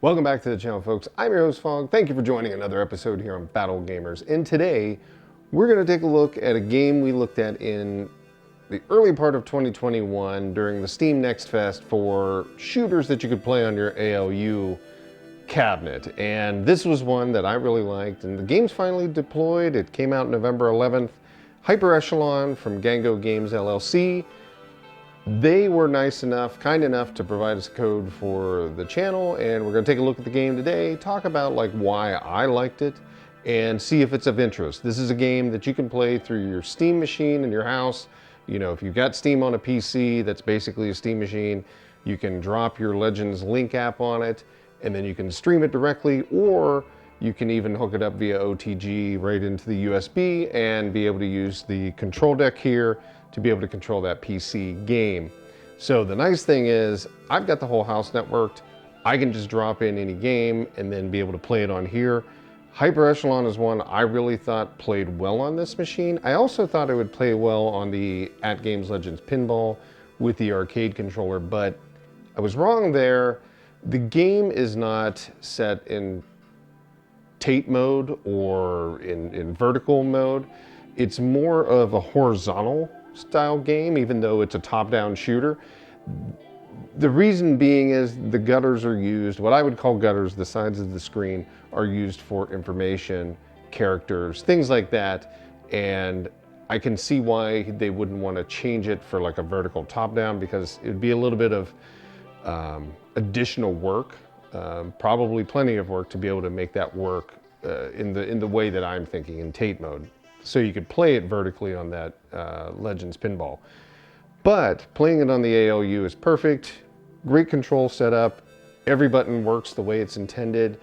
Welcome back to the channel, folks. I'm your host, FoG. Thank you for joining another episode here on Battle Gamers. And today, we're going to take a look at a game we looked at in the early part of 2021 during the Steam Next Fest for shooters that you could play on your ALU cabinet. And this was one that I really liked, and the game's finally deployed. It came out November 11th. Hyper Echelon from Gango Games LLC. They were nice enough, kind enough to provide us a code for the channel, and we're going to take a look at the game today, talk about like why I liked it, and see if it's of interest. This is a game that you can play through your Steam machine in your house. You know, if you've got Steam on a PC, that's basically a Steam machine. You can drop your LegendsLink app on it, and then you can stream it directly, or you can even hook it up via OTG right into the USB and be able to use the control deck here to be able to control that PC game. So the nice thing is I've got the whole house networked. I can just drop in any game and then be able to play it on here. Hyper Echelon is one I really thought played well on this machine. I also thought it would play well on the Atgames Legends Pinball with the arcade controller, but I was wrong there. The game is not set in Tate mode or in vertical mode. It's more of a horizontal style game, even though it's a top-down shooter. The reason being is the gutters are used, what I would call gutters, the sides of the screen, are used for information, characters, things like that. And I can see why they wouldn't want to change it for like a vertical top-down, because it would be a little bit of additional work, probably plenty of work to be able to make that work in the way that I'm thinking, in Tate mode. So you could play it vertically on that Legends Pinball. But playing it on the ALU is perfect. Great control setup. Every button works the way it's intended.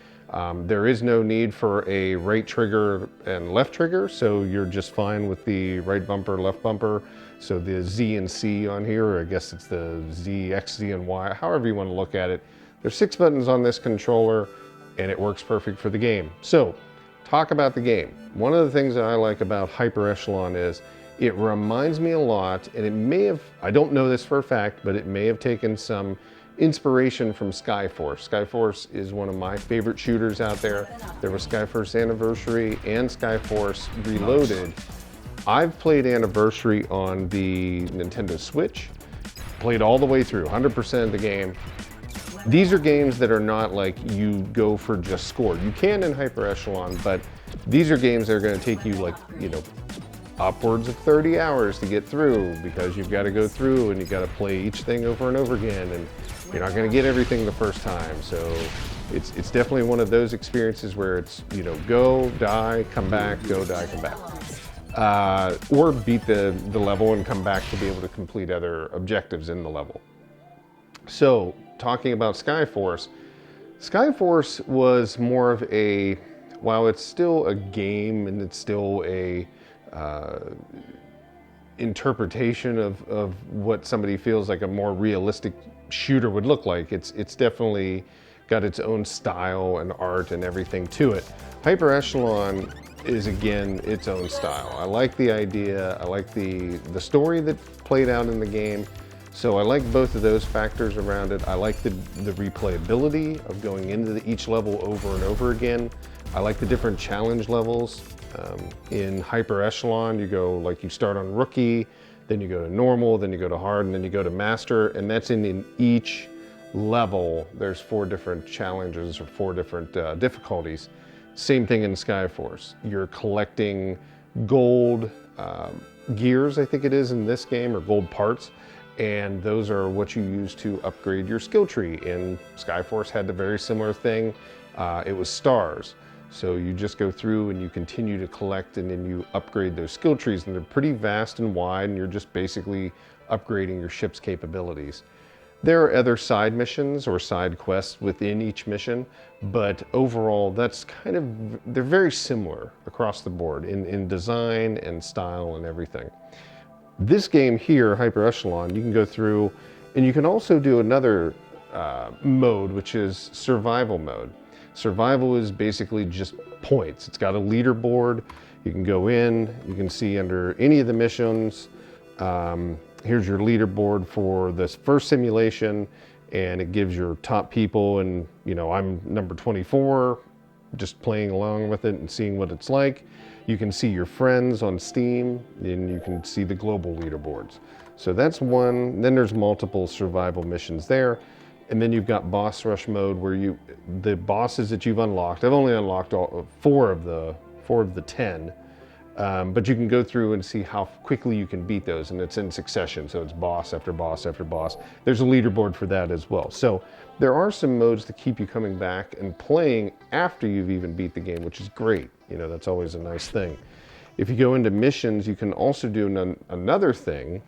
There is no need for a right trigger and left trigger, so you're just fine with the right bumper, left bumper. So the Z and C on here, or I guess it's the Z, X, Z, and Y, however you want to look at it. There's 6 buttons on this controller, and it works perfect for the game. So, talk about the game. One of the things that I like about Hyper Echelon is it reminds me a lot, and it may have, I don't know this for a fact, but it may have taken some inspiration from Skyforce. Skyforce is one of my favorite shooters out there. There was Skyforce Anniversary and Skyforce Reloaded. I've played Anniversary on the Nintendo Switch, played all the way through, 100% of the game. These are games that are not like you go for just score. You can in Hyper Echelon, but these are games that are going to take you like, you know, upwards of 30 hours to get through, because you've got to go through and you've got to play each thing over and over again, and you're not going to get everything the first time. So it's definitely one of those experiences where it's, you know, go, die, come back, go, die, come back. Or beat the level and come back to be able to complete other objectives in the level. So, talking about Skyforce, Skyforce was more of a, while it's still a game and it's still a interpretation of what somebody feels like a more realistic shooter would look like, it's definitely got its own style and art and everything to it. Hyper Echelon is, again, its own style. I like the idea, I like the story that played out in the game. So I like both of those factors around it. I like the replayability of going into each level over and over again. I like the different challenge levels. In Hyper Echelon, you go, like, you start on Rookie, then you go to Normal, then you go to Hard, and then you go to Master, and that's in each level. There's 4 different challenges or 4 different difficulties. Same thing in Skyforce. You're collecting gold gears, I think it is in this game, or gold parts. And those are what you use to upgrade your skill tree. And Skyforce had the very similar thing. It was stars. So you just go through and you continue to collect, and then you upgrade those skill trees. And they're pretty vast and wide, and you're just basically upgrading your ship's capabilities. There are other side missions or side quests within each mission, but overall that's kind of, they're very similar across the board in design and style and everything. This game here, Hyper Echelon, you can go through, and you can also do another mode, which is survival mode. Survival is basically just points. It's got a leaderboard. You can go in, you can see under any of the missions, here's your leaderboard for this first simulation, and it gives your top people, and you know, I'm number 24, just playing along with it and seeing what it's like. You can see your friends on Steam, and you can see the global leaderboards. So that's one. Then there's multiple survival missions there. And then you've got boss rush mode where the bosses that you've unlocked, I've only unlocked four of the 10, but you can go through and see how quickly you can beat those, and it's in succession. So it's boss after boss after boss. There's a leaderboard for that as well. So there are some modes to keep you coming back and playing after you've even beat the game, which is great. You know, that's always a nice thing. If you go into missions, you can also do another thing.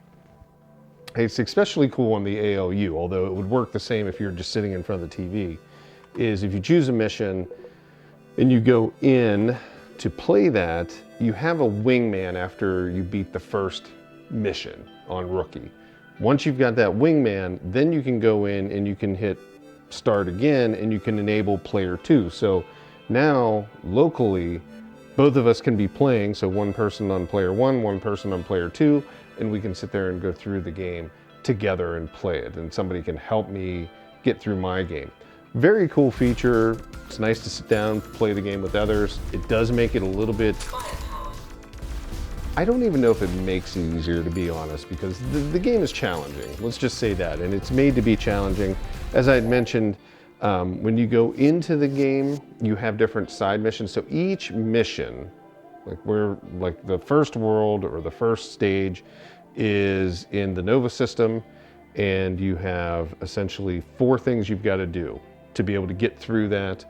It's especially cool on the ALU, although it would work the same if you're just sitting in front of the TV, is if you choose a mission and you go in to play that, you have a wingman after you beat the first mission on Rookie. Once you've got that wingman, then you can go in and you can hit start again and you can enable player 2. So now locally, both of us can be playing, so one person on player 1, one person on player 2, and we can sit there and go through the game together and play it, and somebody can help me get through my game. Very cool feature. It's nice to sit down, play the game with others. It does make it a little bit, I don't even know if it makes it easier, to be honest, because the game is challenging. Let's just say that, and it's made to be challenging. As I had mentioned, when you go into the game, you have different side missions. So each mission, like the first world or the first stage, is in the Nova system, and you have essentially 4 things you've got to do to be able to get through that,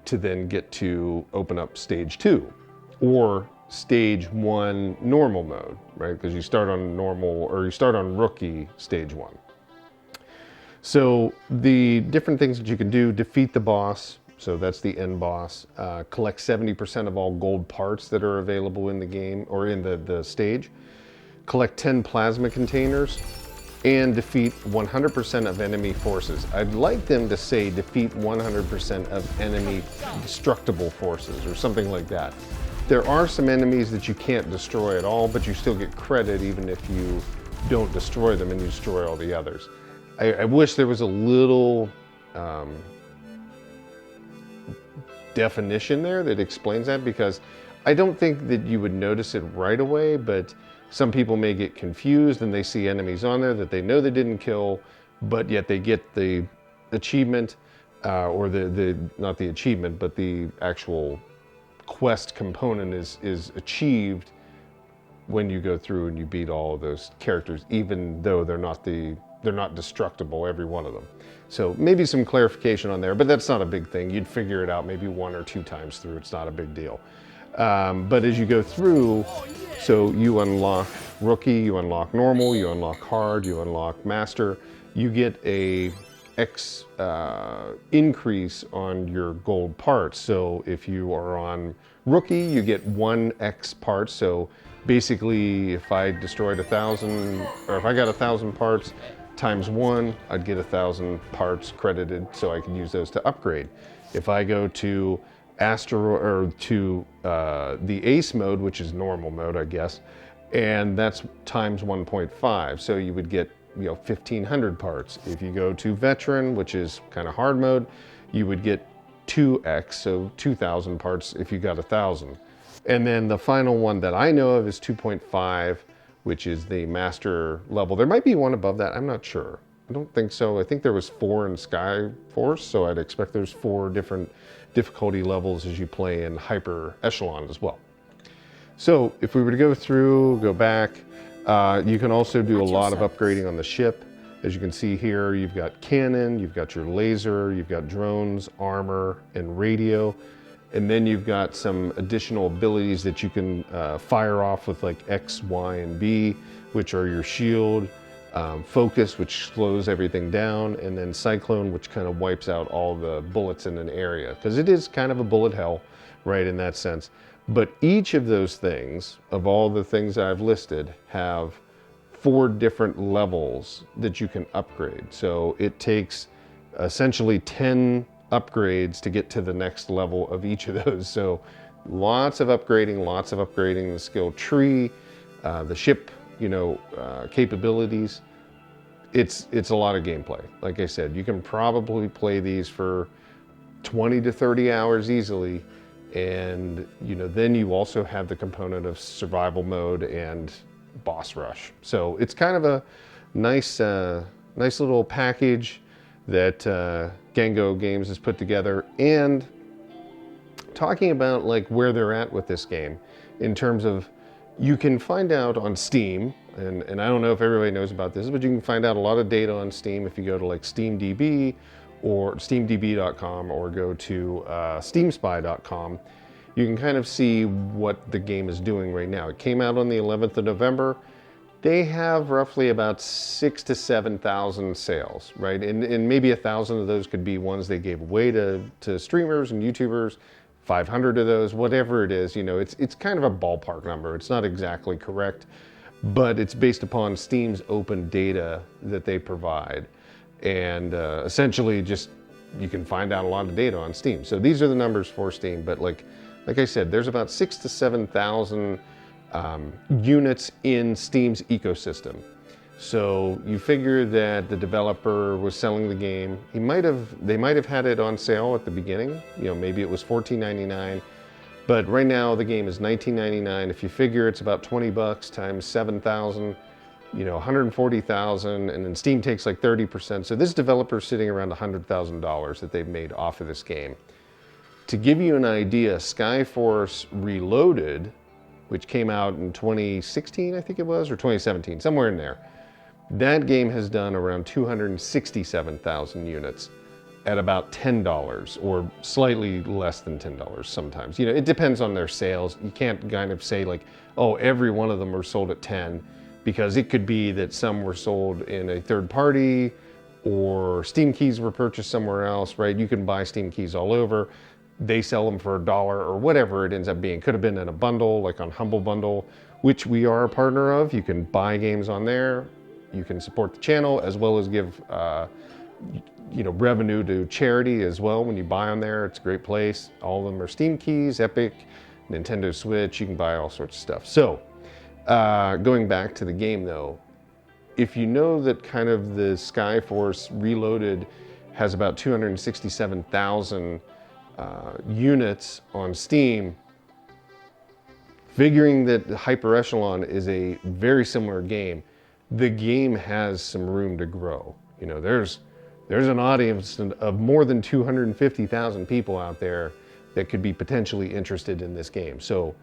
to then get to open up stage 2 or stage 1 normal mode, right? Because you start on normal, or you start on Rookie stage 1. So the different things that you can do: defeat the boss, so that's the end boss, collect 70% of all gold parts that are available in the game or in the stage, collect 10 plasma containers, and defeat 100% of enemy forces. I'd like them to say defeat 100% of enemy destructible forces or something like that. There are some enemies that you can't destroy at all, but you still get credit even if you don't destroy them and you destroy all the others. I wish there was a little definition there that explains that, because I don't think that you would notice it right away, but some people may get confused and they see enemies on there that they know they didn't kill, but yet they get the achievement, or not the achievement, but the actual quest component is achieved when you go through and you beat all of those characters, even though they're not destructible, every one of them. So maybe some clarification on there, but that's not a big thing. You'd figure it out maybe 1 or 2 times through. It's not a big deal. But as you go through, so you unlock Rookie, you unlock normal, you unlock hard, you unlock master, you get a X increase on your gold parts. So if you are on Rookie, you get 1X parts. So basically, if I destroyed 1,000, or if I got 1,000 parts times 1, I'd get 1,000 parts credited, so I can use those to upgrade. If I go to the Ace mode, which is normal mode, I guess, and that's times 1.5, so you would get 1,500 parts. If you go to Veteran, which is kind of hard mode, you would get 2x, so 2,000 parts if you got 1,000. And then the final one that I know of is 2.5, which is the master level. There might be one above that, I'm not sure. I don't think so. I think there was 4 in Sky Force, so I'd expect there's 4 different difficulty levels as you play in Hyper Echelon as well. So if we were to go through, go back, you can also do a lot of upgrading on the ship. As you can see here, you've got cannon, you've got your laser, you've got drones, armor, and radio. And then you've got some additional abilities that you can fire off with, like X, Y, and B, which are your shield, focus, which slows everything down, and then cyclone, which kind of wipes out all the bullets in an area, because it is kind of a bullet hell, right, in that sense. But each of those things, of all the things I've listed, have 4 different levels that you can upgrade. So it takes essentially 10 upgrades to get to the next level of each of those. So lots of upgrading the skill tree, the ship, capabilities. it's a lot of gameplay. Like I said, you can probably play these for 20 to 30 hours easily. And then you also have the component of survival mode and boss rush. So it's kind of a nice little package that Gango Games has put together. And talking about like where they're at with this game in terms of, you can find out on Steam, and I don't know if everybody knows about this, but you can find out a lot of data on Steam if you go to like SteamDB or SteamDB.com or go to SteamSpy.com. You can kind of see what the game is doing right now. It came out on the 11th of November. They have roughly about 6,000 to 7,000 sales, right? And maybe 1,000 of those could be ones they gave away to streamers and YouTubers. 500 of those, whatever it is, it's kind of a ballpark number. It's not exactly correct, but it's based upon Steam's open data that they provide. And essentially just, you can find out a lot of data on Steam. So these are the numbers for Steam, but like I said, there's about 6,000 to 7,000 units in Steam's ecosystem. So you figure that the developer was selling the game. They might have had it on sale at the beginning. Maybe it was $14.99, but right now the game is $19.99. If you figure it's about 20 bucks times 7,000, 140,000, and then Steam takes like 30%. So this developer's sitting around $100,000 that they've made off of this game. To give you an idea, Skyforce Reloaded, which came out in 2016, I think it was, or 2017, somewhere in there. That game has done around 267,000 units at about $10 or slightly less than $10 sometimes. It depends on their sales. You can't kind of say like, oh, every one of them are sold at 10, because it could be that some were sold in a third party or Steam keys were purchased somewhere else, right? You can buy Steam keys all over. They sell them for $1 or whatever it ends up being. Could have been in a bundle, like on Humble Bundle, which we are a partner of. You can buy games on there. You can support the channel as well as give revenue to charity as well when you buy on there. It's a great place. All of them are Steam keys, Epic, Nintendo Switch. You can buy all sorts of stuff. So going back to the game though, if you know that kind of the Skyforce Reloaded has about 267,000 units on Steam, figuring that Hyper Echelon is a very similar game, the game has some room to grow. There's an audience of more than 250,000 people out there that could be potentially interested in this game. So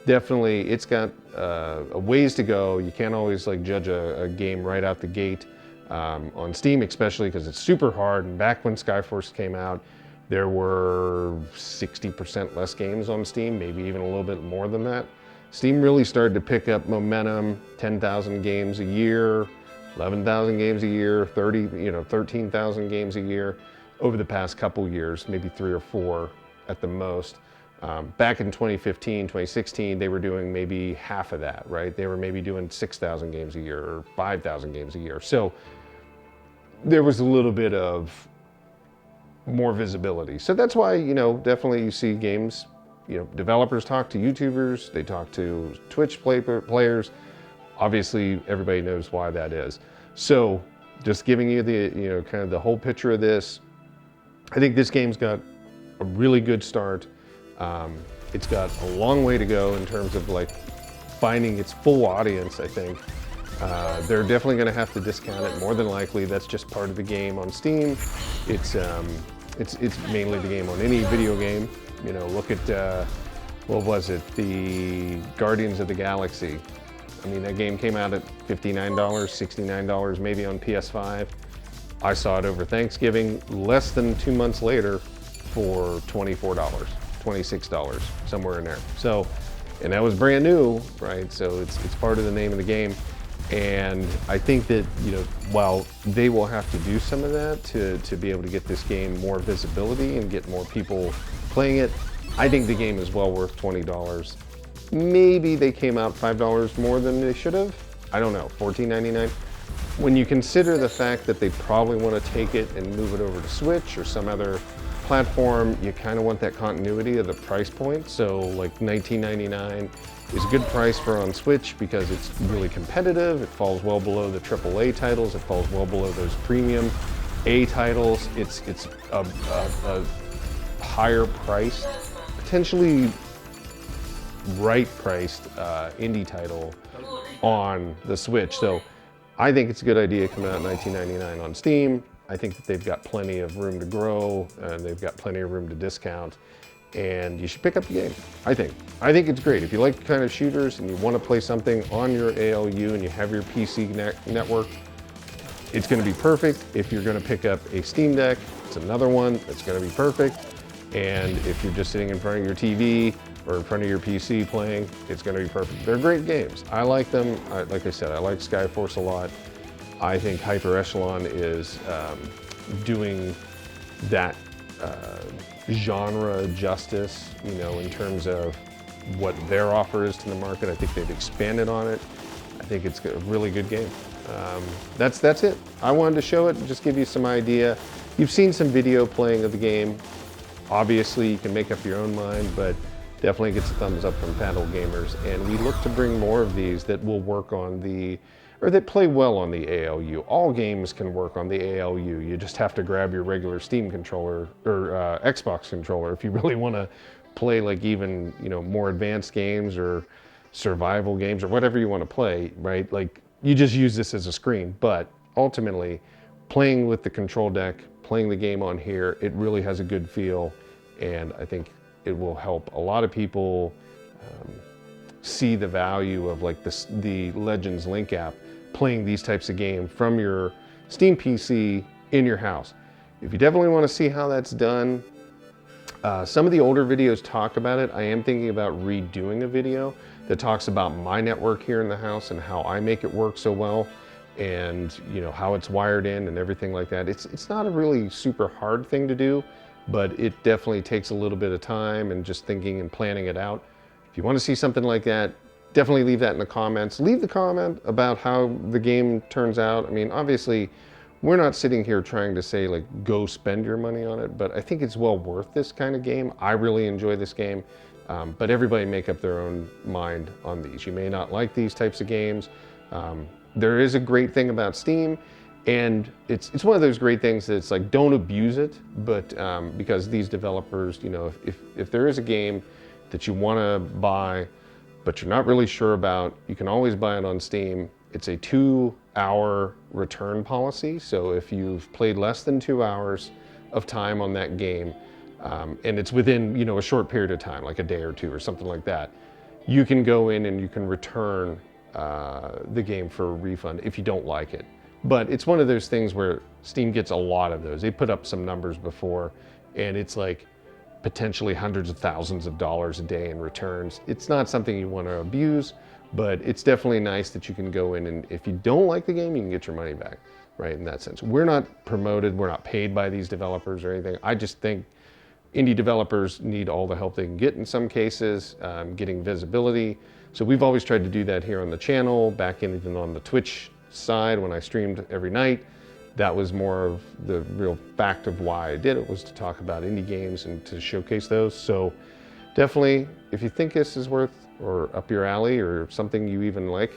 definitely it's got a ways to go. You can't always like judge a game right out the gate on Steam, especially because it's super hard. And back when Skyforce came out, there were 60% less games on Steam, maybe even a little bit more than that. Steam really started to pick up momentum, 10,000 games a year, 11,000 games a year, 13,000 games a year over the past couple years, maybe 3 or 4 at the most. Back in 2015, 2016, they were doing maybe half of that, right? They were maybe doing 6,000 games a year or 5,000 games a year. So there was a little bit of more visibility. So that's why, definitely you see games, developers talk to YouTubers, they talk to Twitch players. Obviously, everybody knows why that is. So just giving you the, kind of the whole picture of this, I think this game's got a really good start. It's got a long way to go in terms of like finding its full audience, I think. They're definitely going to have to discount it. More than likely, that's just part of the game on Steam. It's mainly the game on any video game. Look at, what was it? The Guardians of the Galaxy. I mean, that game came out at $59, $69 maybe on PS5. I saw it over Thanksgiving, less than 2 months later for $24, $26, somewhere in there. So, and that was brand new, right? So it's part of the name of the game. And I think that, while they will have to do some of that to be able to get this game more visibility and get more people playing it, I think the game is well worth $20. Maybe they came out $5 more than they should have. I don't know, $14.99. When you consider the fact that they probably want to take it and move it over to Switch or some other cross-platform, you kind of want that continuity of the price point. So like $19.99 is a good price for on Switch because it's really competitive. It falls well below the AAA titles. It falls well below those premium A titles. It's a higher priced, potentially right-priced indie title on the Switch. So I think it's a good idea coming out at $19.99 on Steam. I think that they've got plenty of room to grow and they've got plenty of room to discount, and you should pick up the game, I think. I think it's great. If you like kind of shooters and you want to play something on your ALU and you have your PC network, it's going to be perfect. If you're going to pick up a Steam Deck, it's another one that's going to be perfect. And if you're just sitting in front of your TV or in front of your PC playing, it's going to be perfect. They're great games. I like them. Like I said, I like Skyforce a lot. I think Hyper Echelon is doing that genre justice, you know, in terms of what their offer is to the market. I think they've expanded on it. I think it's a really good game. That's it. I wanted to show it and just give you some idea. You've seen some video playing of the game. Obviously, you can make up your own mind, but definitely gets a thumbs up from Battle Gamers. And we look to bring more of these that will work on or that play well on the ALU. All games can work on the ALU. You just have to grab your regular Steam controller or Xbox controller if you really want to play like even, you know, more advanced games or survival games or whatever you want to play, right? Like you just use this as a screen, but ultimately playing with the control deck, playing the game on here, it really has a good feel, and I think it will help a lot of people see the value of like the LegendsLink app, playing these types of games from your Steam PC in your house. If you definitely want to see how that's done, some of the older videos talk about it. I am thinking about redoing a video that talks about my network here in the house and how I make it work so well, and you know how it's wired in and everything like that. It's not a really super hard thing to do, but it definitely takes a little bit of time and just thinking and planning it out. If you want to see something like that, definitely leave that in the comments. Leave the comment about how the game turns out. I mean, obviously, we're not sitting here trying to say like, go spend your money on it, but I think it's well worth this kind of game. I really enjoy this game, but everybody make up their own mind on these. You may not like these types of games. There is a great thing about Steam, and it's one of those great things that it's like, don't abuse it, but because these developers, you know, if there is a game that you want to buy, but you're not really sure about, you can always buy it on Steam. It's a 2-hour return policy. So if you've played less than 2 hours of time on that game, and it's within, you know, a short period of time, like a day or two or something like that, you can go in and you can return the game for a refund if you don't like it. But it's one of those things where Steam gets a lot of those. They put up some numbers before, and it's like potentially hundreds of thousands of dollars a day in returns. It's not something you want to abuse, but it's definitely nice that you can go in and if you don't like the game, you can get your money back, right? In that sense. We're not promoted, we're not paid by these developers or anything. I just think indie developers need all the help they can get in some cases, getting visibility. So we've always tried to do that here on the channel, back in even on the Twitch side when I streamed every night. That was more of the real fact of why I did it, was to talk about indie games and to showcase those. So definitely, if you think this is worth or up your alley or something you even like,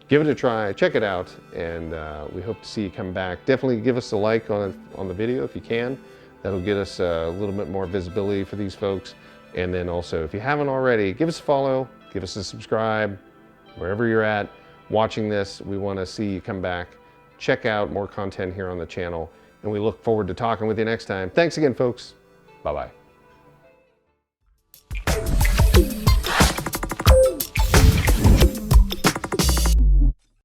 give it a try, check it out, and we hope to see you come back. Definitely give us a like on the video if you can. That'll get us a little bit more visibility for these folks. And then also, if you haven't already, give us a follow, give us a subscribe, wherever you're at watching this. We want to see you come back. Check out more content here on the channel, and we look forward to talking with you next time. Thanks again, folks. Bye-bye.